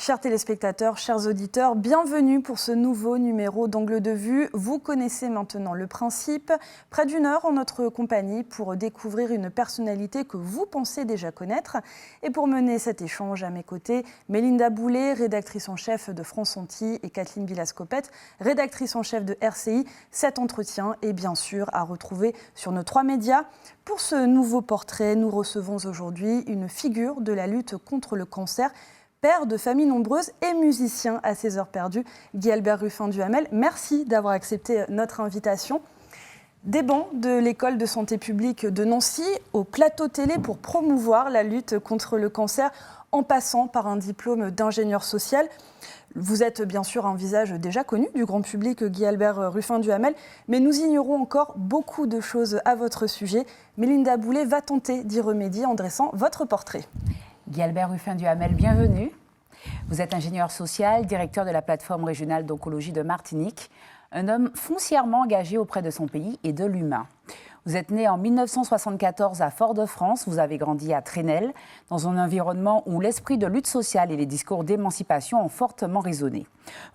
Chers téléspectateurs, chers auditeurs, bienvenue pour ce nouveau numéro d'Angle de vue. Vous connaissez maintenant le principe. Près d'une heure en notre compagnie pour découvrir une personnalité que vous pensez déjà connaître. Et pour mener cet échange à mes côtés, Mélinda Boulet, rédactrice en chef de France Antilles, et Kathleen Villas-Copette, rédactrice en chef de RCI. Cet entretien est bien sûr à retrouver sur nos 3 médias. Pour ce nouveau portrait, nous recevons aujourd'hui une figure de la lutte contre le cancer, père de familles nombreuses et musicien à ses heures perdues, Guy-Albert Ruffin-Duhamel. Merci d'avoir accepté notre invitation. Des bancs de l'école de santé publique de Nancy au plateau télé pour promouvoir la lutte contre le cancer en passant par un diplôme d'ingénieur social. Vous êtes bien sûr un visage déjà connu du grand public, Guy-Albert Ruffin-Duhamel, mais nous ignorons encore beaucoup de choses à votre sujet. Mélinda Boulet va tenter d'y remédier en dressant votre portrait. Guy-Albert Ruffin-Duhamel, bienvenue. Vous êtes ingénieur social, directeur de la plateforme régionale d'oncologie de Martinique, un homme foncièrement engagé auprès de son pays et de l'humain. Vous êtes né en 1974 à Fort-de-France, vous avez grandi à Trenel, dans un environnement où l'esprit de lutte sociale et les discours d'émancipation ont fortement résonné.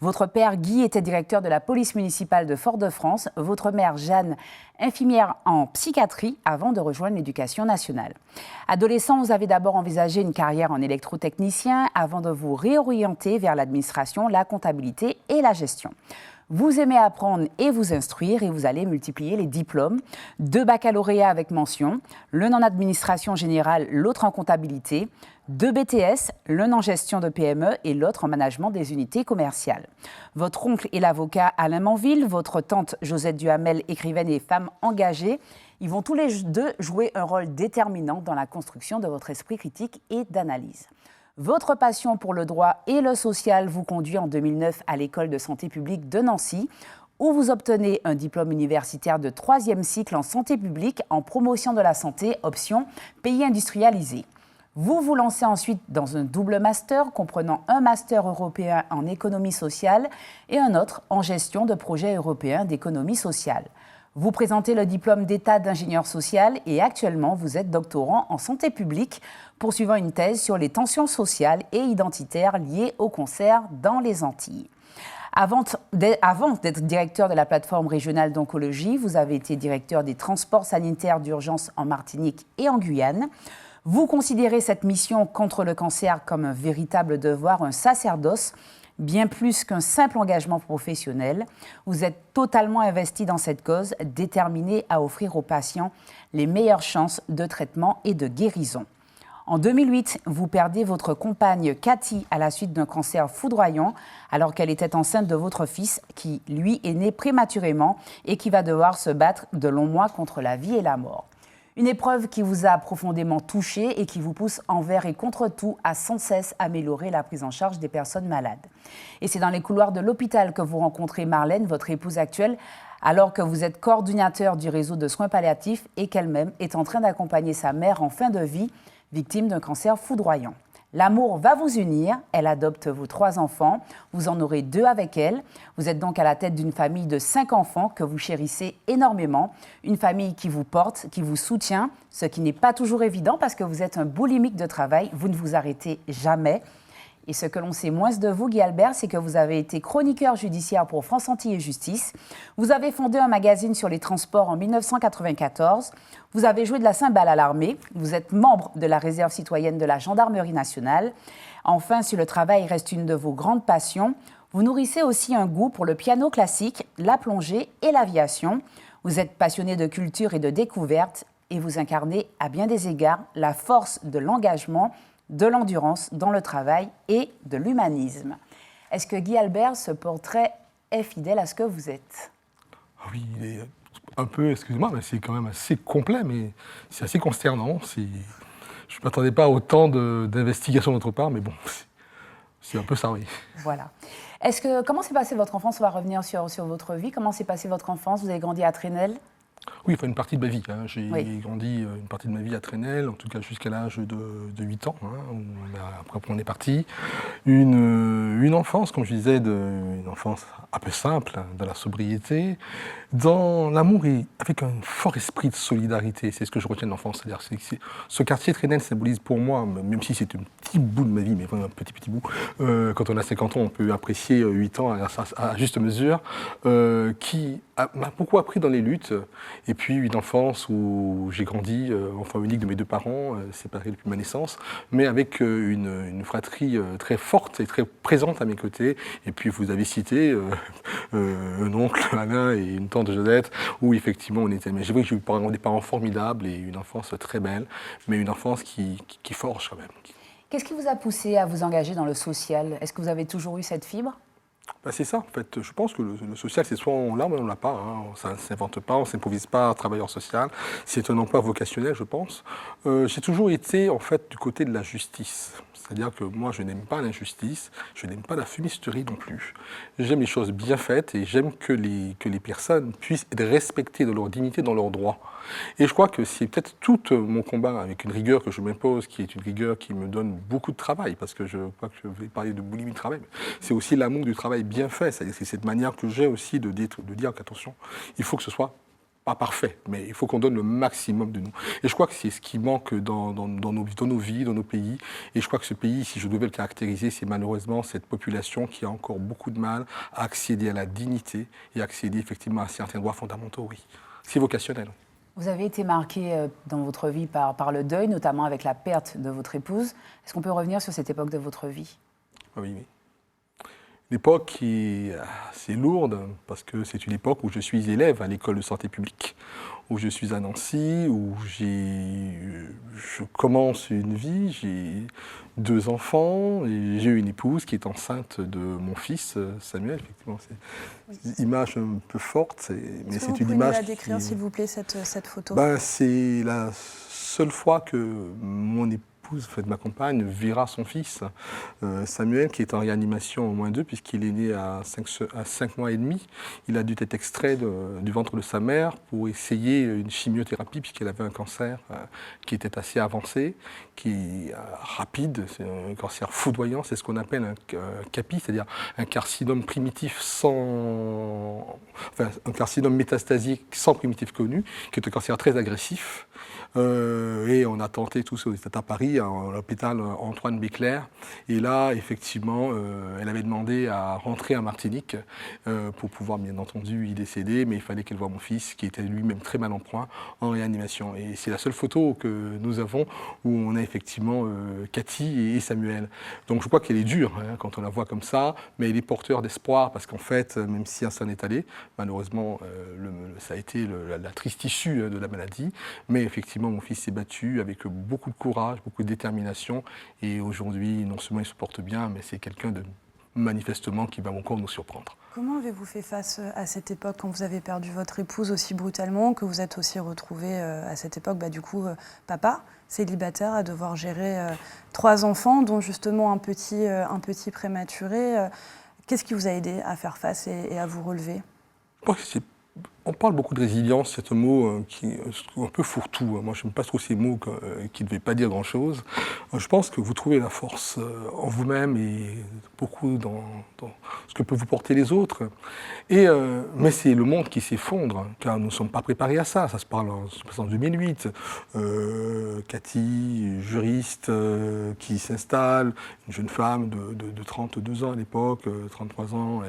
Votre père Guy était directeur de la police municipale de Fort-de-France, votre mère Jeanne, infirmière en psychiatrie avant de rejoindre l'éducation nationale. Adolescent, vous avez d'abord envisagé une carrière en électrotechnicien avant de vous réorienter vers l'administration, la comptabilité et la gestion. Vous aimez apprendre et vous instruire et vous allez multiplier les diplômes. 2 baccalauréats avec mention, l'un en administration générale, l'autre en comptabilité. 2 BTS, l'un en gestion de PME et l'autre en management des unités commerciales. Votre oncle est l'avocat Alain Manville, votre tante Josette Duhamel, écrivaine et femme engagée. Ils vont tous les 2 jouer un rôle déterminant dans la construction de votre esprit critique et d'analyse. Votre passion pour le droit et le social vous conduit en 2009 à l'école de santé publique de Nancy, où vous obtenez un diplôme universitaire de 3e cycle en santé publique en promotion de la santé, option pays industrialisé. Vous vous lancez ensuite dans un double master comprenant un master européen en économie sociale et un autre en gestion de projets européens d'économie sociale. Vous présentez le diplôme d'État d'ingénieur social et actuellement vous êtes doctorant en santé publique, poursuivant une thèse sur les tensions sociales et identitaires liées au cancer dans les Antilles. Avant d'être directeur de la plateforme régionale d'oncologie, vous avez été directeur des transports sanitaires d'urgence en Martinique et en Guyane. Vous considérez cette mission contre le cancer comme un véritable devoir, un sacerdoce, bien plus qu'un simple engagement professionnel. Vous êtes totalement investi dans cette cause, déterminé à offrir aux patients les meilleures chances de traitement et de guérison. En 2008, vous perdez votre compagne Cathy à la suite d'un cancer foudroyant, alors qu'elle était enceinte de votre fils, qui, lui, est né prématurément et qui va devoir se battre de longs mois contre la vie et la mort. Une épreuve qui vous a profondément touché et qui vous pousse envers et contre tout à sans cesse améliorer la prise en charge des personnes malades. Et c'est dans les couloirs de l'hôpital que vous rencontrez Marlène, votre épouse actuelle, alors que vous êtes coordinateur du réseau de soins palliatifs et qu'elle-même est en train d'accompagner sa mère en fin de vie, victime d'un cancer foudroyant. L'amour va vous unir, elle adopte vos 3 enfants, vous en aurez 2 avec elle. Vous êtes donc à la tête d'une famille de 5 enfants que vous chérissez énormément, une famille qui vous porte, qui vous soutient, ce qui n'est pas toujours évident parce que vous êtes un boulimique de travail, vous ne vous arrêtez jamais. Et ce que l'on sait moins de vous, Guy-Albert, c'est que vous avez été chroniqueur judiciaire pour France Antilles et Justice. Vous avez fondé un magazine sur les transports en 1994. Vous avez joué de la cymbale à l'armée. Vous êtes membre de la réserve citoyenne de la Gendarmerie nationale. Enfin, si le travail reste une de vos grandes passions, vous nourrissez aussi un goût pour le piano classique, la plongée et l'aviation. Vous êtes passionné de culture et de découverte et vous incarnez à bien des égards la force de l'engagement, de l'endurance dans le travail et de l'humanisme. Est-ce que Guy-Albert, ce portrait est fidèle à ce que vous êtes ? Oui, il est un peu, excusez-moi, mais c'est quand même assez complet, mais c'est assez consternant. Je ne m'attendais pas à autant d'investigation de notre part, mais bon, c'est un peu ça, oui. Voilà. Comment s'est passée votre enfance ? On va revenir sur votre vie. Comment s'est passée votre enfance ? Vous avez grandi à Trenel ? Oui, enfin une partie de ma vie. J'ai grandi une partie de ma vie à Trenel, en tout cas jusqu'à l'âge de 8 ans, après on est parti. Une enfance, comme je disais, une enfance un peu simple, dans la sobriété, dans l'amour et avec un fort esprit de solidarité. C'est ce que je retiens de l'enfance. C'est-à-dire ce quartier Trenel symbolise pour moi, même si c'est une petit bout de ma vie, mais vraiment un petit bout. Quand on a 50 ans, on peut apprécier 8 ans à juste mesure, qui m'a beaucoup appris dans les luttes. Et puis une enfance où j'ai grandi, enfant unique de mes 2 parents, séparé depuis ma naissance, mais avec une fratrie très forte et très présente à mes côtés. Et puis vous avez cité un oncle Alain et une tante Josette, où effectivement on était. Mais j'ai vu que j'ai eu des parents formidables et une enfance très belle, mais une enfance qui forge quand même. Qu'est-ce qui vous a poussé à vous engager dans le social? Est-ce que vous avez toujours eu cette fibre? C'est ça, en fait. Je pense que le social, c'est soit on l'a, ou on ne l'a pas. Hein. Ça ne s'invente pas, on ne s'improvise pas travailleur social. C'est un emploi vocationnel, je pense. J'ai toujours été, en fait, du côté de la justice. C'est-à-dire que moi, je n'aime pas l'injustice, je n'aime pas la fumisterie non plus. J'aime les choses bien faites et j'aime que les personnes puissent être respectées dans leur dignité, dans leurs droits. Et je crois que c'est peut-être tout mon combat avec une rigueur que je m'impose, qui est une rigueur qui me donne beaucoup de travail, parce que je crois que je vais parler de boulimie de travail, c'est aussi l'amour du travail bien fait. C'est-à-dire que c'est cette manière que j'ai aussi de dire qu'attention, il faut que ce soit pas parfait, mais il faut qu'on donne le maximum de nous. Et je crois que c'est ce qui manque dans nos vies, dans nos pays. Et je crois que ce pays, si je devais le caractériser, c'est malheureusement cette population qui a encore beaucoup de mal à accéder à la dignité et accéder effectivement à certains droits fondamentaux, oui. C'est vocationnel. Vous avez été marqué dans votre vie par le deuil, notamment avec la perte de votre épouse. Est-ce qu'on peut revenir sur cette époque de votre vie? Oui. L'époque qui est assez lourde, parce que c'est une époque où je suis élève à l'école de santé publique, où je suis à Nancy, où je commence une vie, j'ai 2 enfants, et j'ai une épouse qui est enceinte de mon fils, Samuel. Effectivement, c'est une image un peu forte, mais c'est une image. Vous pouvez la décrire, s'il vous plaît, cette photo? C'est la seule fois que mon épouse, ma compagne, verra son fils, Samuel, qui est en réanimation au moins 2, puisqu'il est né à 5 mois et demi. Il a dû être extrait du ventre de sa mère pour essayer une chimiothérapie, puisqu'elle avait un cancer qui était assez avancé, qui est rapide, c'est un cancer foudroyant, c'est ce qu'on appelle un CAPI, c'est-à-dire un carcinome primitif un carcinome métastasique sans primitif connu, qui est un cancer très agressif. Et on a tenté tout ça à Paris, à l'hôpital Antoine Béclair. Et là, effectivement, elle avait demandé à rentrer à Martinique pour pouvoir, bien entendu, y décéder. Mais il fallait qu'elle voie mon fils, qui était lui-même très mal en point, en réanimation. Et c'est la seule photo que nous avons où on a effectivement Cathy et Samuel. Donc je crois qu'elle est dure quand on la voit comme ça, mais elle est porteur d'espoir parce qu'en fait, même si un s'en est allé, malheureusement, ça a été la triste issue de la maladie. Mais effectivement, mon fils s'est battu avec beaucoup de courage, beaucoup de détermination. Et aujourd'hui, non seulement il se porte bien, mais c'est quelqu'un de manifestement qui va encore nous surprendre. Comment avez-vous fait face à cette époque quand vous avez perdu votre épouse aussi brutalement, que vous êtes aussi retrouvé à cette époque, papa, célibataire, à devoir gérer 3 enfants, dont justement un petit prématuré. Qu'est-ce qui vous a aidé à faire face et à vous relever? On parle beaucoup de résilience, c'est un mot qui est un peu fourre-tout. Moi, je n'aime pas trop ces mots qui ne devaient pas dire grand-chose. Je pense que vous trouvez la force en vous-même et beaucoup dans ce que peuvent vous porter les autres. Mais c'est le monde qui s'effondre, car nous ne sommes pas préparés à ça. Ça se passe en 2008. Cathy, juriste, qui s'installe, une jeune femme de 32 ans à l'époque, 33 ans.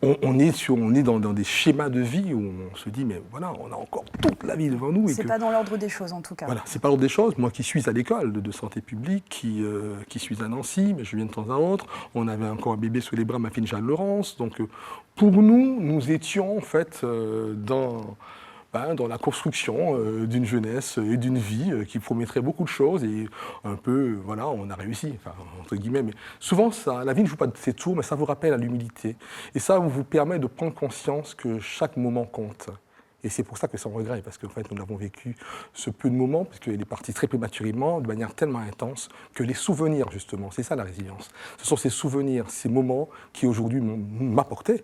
On est dans des schémas de vie où on se dit, mais voilà, on a encore toute la vie devant nous. C'est pas dans l'ordre des choses, en tout cas. Voilà, c'est pas l'ordre des choses. Moi qui suis à l'école de santé publique, qui suis à Nancy, mais je viens de temps à autre, on avait encore un bébé sous les bras, ma fille Jeanne-Laurence. Donc pour nous étions en fait dans la construction d'une jeunesse et d'une vie qui promettrait beaucoup de choses et un peu, voilà, on a réussi, entre guillemets. Mais souvent, la vie ne joue pas de ses tours, mais ça vous rappelle à l'humilité. Et ça vous permet de prendre conscience que chaque moment compte. Et c'est pour ça que c'est un regret, parce qu'en fait, nous avons vécu ce peu de moments, puisqu'il est parti très prématurément, de manière tellement intense, que les souvenirs, justement, c'est ça la résilience. Ce sont ces souvenirs, ces moments qui aujourd'hui m'apportaient,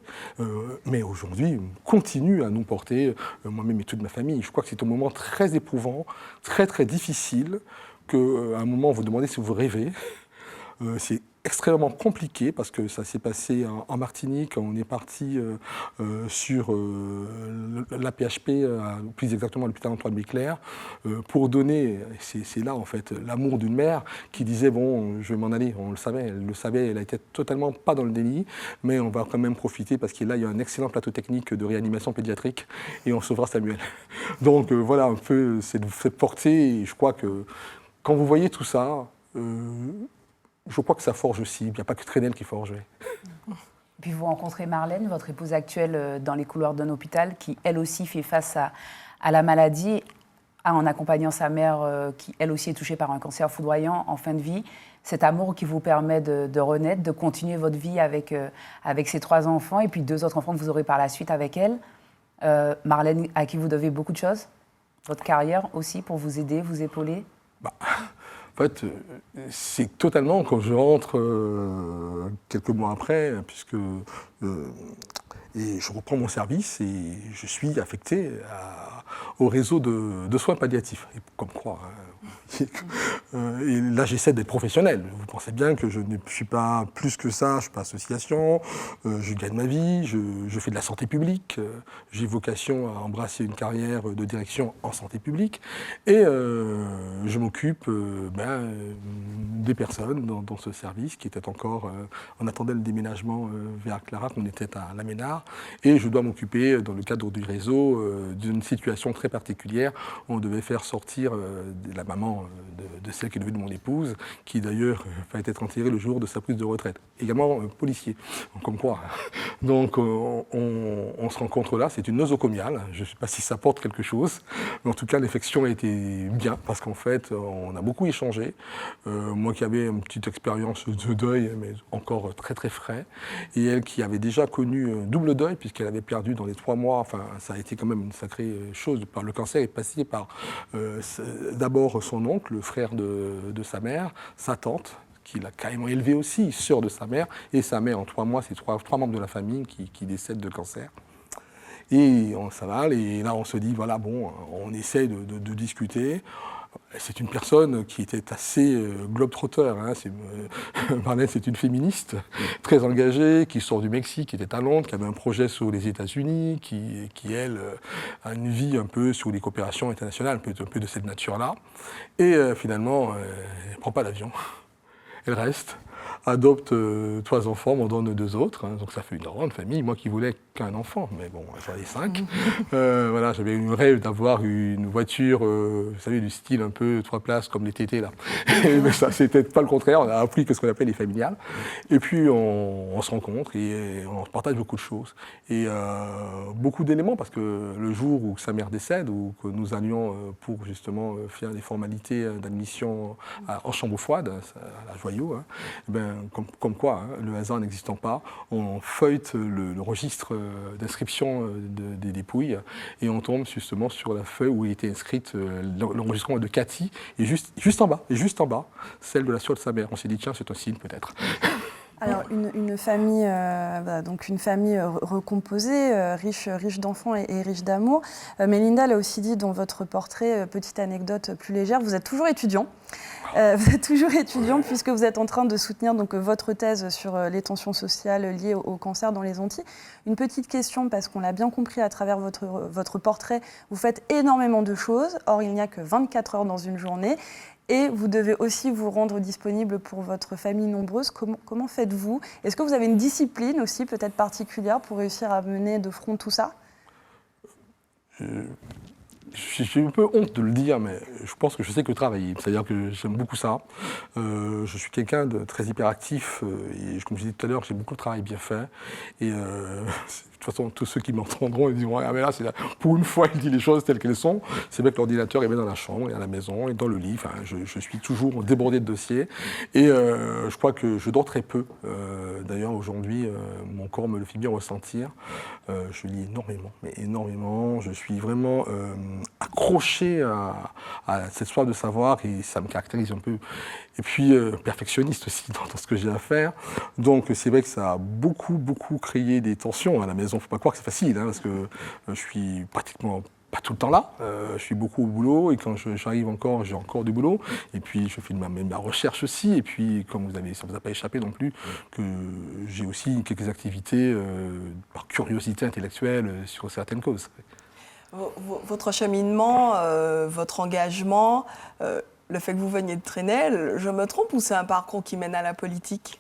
mais aujourd'hui continuent à nous porter, moi-même et toute ma famille. Je crois que c'est un moment très éprouvant, très très difficile, qu'à un moment, vous demandez si vous rêvez. C'est extrêmement compliqué parce que ça s'est passé en Martinique. On est parti sur l'AP-HP, plus exactement l'hôpital Antoine Béclair, pour donner, c'est là en fait, l'amour d'une mère qui disait bon, je vais m'en aller. On le savait, elle le savait, elle a été totalement pas dans le déni, mais on va quand même profiter parce que là, il y a un excellent plateau technique de réanimation pédiatrique et on sauvera Samuel. Donc voilà un peu cette portée. Et je crois que quand vous voyez tout ça, je crois que ça forge aussi. Il n'y a pas que Trenel qui forge. Puis vous rencontrez Marlène, votre épouse actuelle, dans les couloirs d'un hôpital, qui elle aussi fait face à la maladie, en accompagnant sa mère, qui elle aussi est touchée par un cancer foudroyant en fin de vie. Cet amour qui vous permet de renaître, de continuer votre vie avec ses 3 enfants, et puis 2 autres enfants que vous aurez par la suite avec elle. Marlène, à qui vous devez beaucoup de choses. Votre carrière aussi, pour vous aider, vous épauler. En fait, c'est totalement, quand je rentre quelques mois après, puisque et je reprends mon service et je suis affecté au réseau de soins palliatifs. Et comme quoi, et là j'essaie d'être professionnel. Vous pensez bien que je ne suis pas plus que ça, je ne suis pas association, je gagne ma vie, je fais de la santé publique, j'ai vocation à embrasser une carrière de direction en santé publique et je m'occupe des personnes dans ce service qui était encore, on attendait le déménagement vers Clarac, on était à La Ménard et je dois m'occuper dans le cadre du réseau d'une situation très particulière où on devait faire sortir la maman de celle qui est devenue mon épouse, qui d'ailleurs va être enterrée le jour de sa prise de retraite. Également policier, comme quoi. Donc on se rencontre là, c'est une nosocomiale, je ne sais pas si ça porte quelque chose, mais en tout cas l'infection a été bien, parce qu'en fait on a beaucoup échangé. Moi qui avais une petite expérience de deuil, mais encore très très frais, et elle qui avait déjà connu un double deuil, puisqu'elle avait perdu dans les 3 mois, enfin ça a été quand même une sacrée chose, le cancer est passé par d'abord son oncle, le frère de sa mère, sa tante, qui l'a carrément élevé aussi, sœur de sa mère, et sa mère en 3 mois, c'est 3 membres de la famille qui décèdent de cancer. Et on s'avale, et là on se dit, voilà, bon, on essaie de discuter. C'est une personne qui était assez globe-trotteur. Marlène, c'est une féministe très engagée, qui sort du Mexique, qui était à Londres, qui avait un projet sur les États-Unis, qui elle, a une vie un peu sur les coopérations internationales, un peu de cette nature-là. Et finalement, elle ne prend pas d'avion. Elle reste, adopte 3 enfants, m'en donne 2 autres. Donc ça fait une grande famille. Moi qui voulais qu'un enfant, mais bon, j'en ai 5. Voilà, j'avais eu le rêve d'avoir une voiture, vous savez, du style un peu 3 places comme les TT là. Mais ça, c'était pas le contraire. On a appris que ce qu'on appelle les familiales. Et puis on se rencontre et on partage beaucoup de choses. Et beaucoup d'éléments, parce que le jour où sa mère décède, ou que nous allions pour justement faire des formalités d'admission en chambre froide, à la Joyau, comme quoi, le hasard n'existant pas, on feuillete le registre d'inscription des dépouilles et on tombe justement sur la feuille où il était inscrite l'enregistrement de Cathy et juste en bas, celle de la soeur de sa mère. On s'est dit tiens, c'est un signe peut-être. Alors une famille, donc une famille recomposée, riche d'enfants et riche d'amour. Mélinda l'a aussi dit dans votre portrait, petite anecdote plus légère, vous êtes toujours étudiant. Vous êtes toujours étudiant puisque vous êtes en train de soutenir donc, votre thèse sur les tensions sociales liées au cancer dans les Antilles. Une petite question, parce qu'on l'a bien compris à travers votre portrait, vous faites énormément de choses, or il n'y a que 24 heures dans une journée. Et vous devez aussi vous rendre disponible pour votre famille nombreuse. Comment faites-vous? Est-ce que vous avez une discipline aussi peut-être particulière pour réussir à mener de front tout ça? J'ai un peu honte de le dire, mais je pense que je sais que travailler. C'est-à-dire que j'aime beaucoup ça. Je suis quelqu'un de très hyperactif et comme je disais tout à l'heure, j'ai beaucoup de travail bien fait. Et de toute façon, tous ceux qui m'entendront, ils diront « Ah mais là, pour une fois, il dit les choses telles qu'elles sont ». C'est vrai que l'ordinateur est bien dans la chambre, et à la maison, et dans le lit. Enfin, je suis toujours débordé de dossiers. Et je crois que je dors très peu. D'ailleurs, aujourd'hui, mon corps me le fait bien ressentir. Je lis énormément, mais énormément. Je suis vraiment accroché à cette soif de savoir, et ça me caractérise un peu. Et puis, perfectionniste aussi dans ce que j'ai à faire. Donc, c'est vrai que ça a beaucoup créé des tensions à la maison. Il ne faut pas croire que c'est facile, parce que je suis pratiquement pas tout le temps là. Je suis beaucoup au boulot et quand j'arrive encore, j'ai encore du boulot. Et puis je fais ma recherche aussi. Et puis comme ça ne vous a pas échappé non plus, que j'ai aussi quelques activités par curiosité intellectuelle sur certaines causes. Votre cheminement, votre engagement, le fait que vous veniez de Trenel, je me trompe ou c'est un parcours qui mène à la politique ?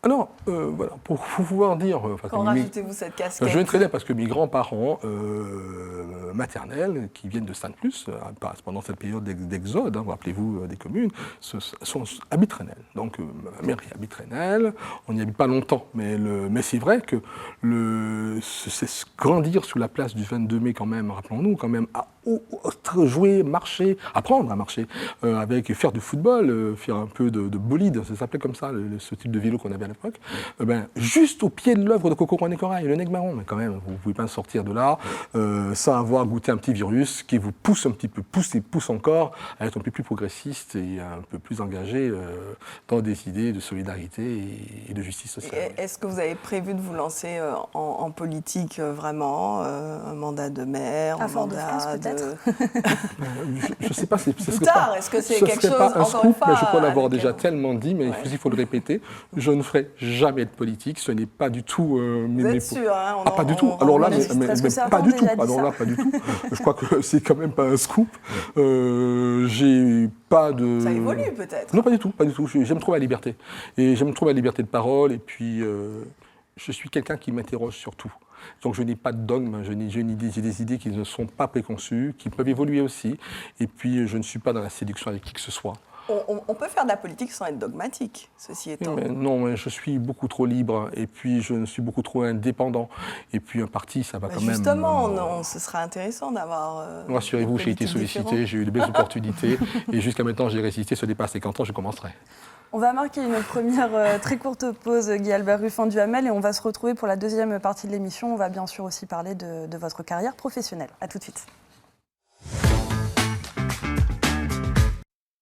Alors, voilà, pour pouvoir dire... Quand rajoutez-vous cette casquette ? Je viens de Trenel parce que mes grands-parents maternels, qui viennent de Sainte-Luce, pendant cette période d'exode, rappelez-vous des communes, habitent Trenel. Donc, ma mère habite Trenel, on n'y habite pas longtemps, mais c'est vrai que c'est grandir sous la place du 22 mai quand même, rappelons-nous, quand même, jouer, marcher, apprendre à marcher, faire du football, faire un peu de bolide, ça s'appelait comme ça, ce type de vélo qu'on avait à l'époque, juste au pied de l'œuvre de Coco Coin et Corail, le Nec-Marron, mais quand même, vous ne pouvez pas sortir de là sans avoir goûté un petit virus qui vous pousse un petit peu, pousse encore à être un peu plus progressiste et un peu plus engagé dans des idées de solidarité et de justice sociale. Est-ce que vous avez prévu de vous lancer en politique vraiment, un mandat de maire, un mandat de... Je ne sais pas si plus tard, est-ce que c'est quelque chose, pas un encore une scoop, fois, mais je crois l'avoir déjà tellement dit, mais il faut le répéter. Je ne ferai jamais de politique, ce n'est pas du tout Vous êtes sûr, hein, pas du tout. Alors là, mais pas du tout. Alors là, ça. pas du tout. Je crois que c'est quand même pas un scoop. J'ai pas de... Ça évolue peut-être. Non, pas du tout, pas du tout. J'aime trop la liberté. Et j'aime trop la liberté de parole. Et puis, je suis quelqu'un qui m'interroge sur tout. Donc je n'ai pas de dogme, j'ai des idées qui ne sont pas préconçues, qui peuvent évoluer aussi. Et puis, je ne suis pas dans la séduction avec qui que ce soit. On peut faire de la politique sans être dogmatique, ceci étant. Non, je suis beaucoup trop libre et puis je suis beaucoup trop indépendant. Et puis un parti, ça va quand même... Justement, ce serait intéressant d'avoir... Rassurez-vous, j'ai été sollicité, j'ai eu de belles opportunités et jusqu'à maintenant j'ai résisté. Ce n'est pas quand je commencerai. On va marquer une première très courte pause, Guy Albert Rufin-Duhamel, et on va se retrouver pour la deuxième partie de l'émission. On va bien sûr aussi parler de votre carrière professionnelle. À tout de suite.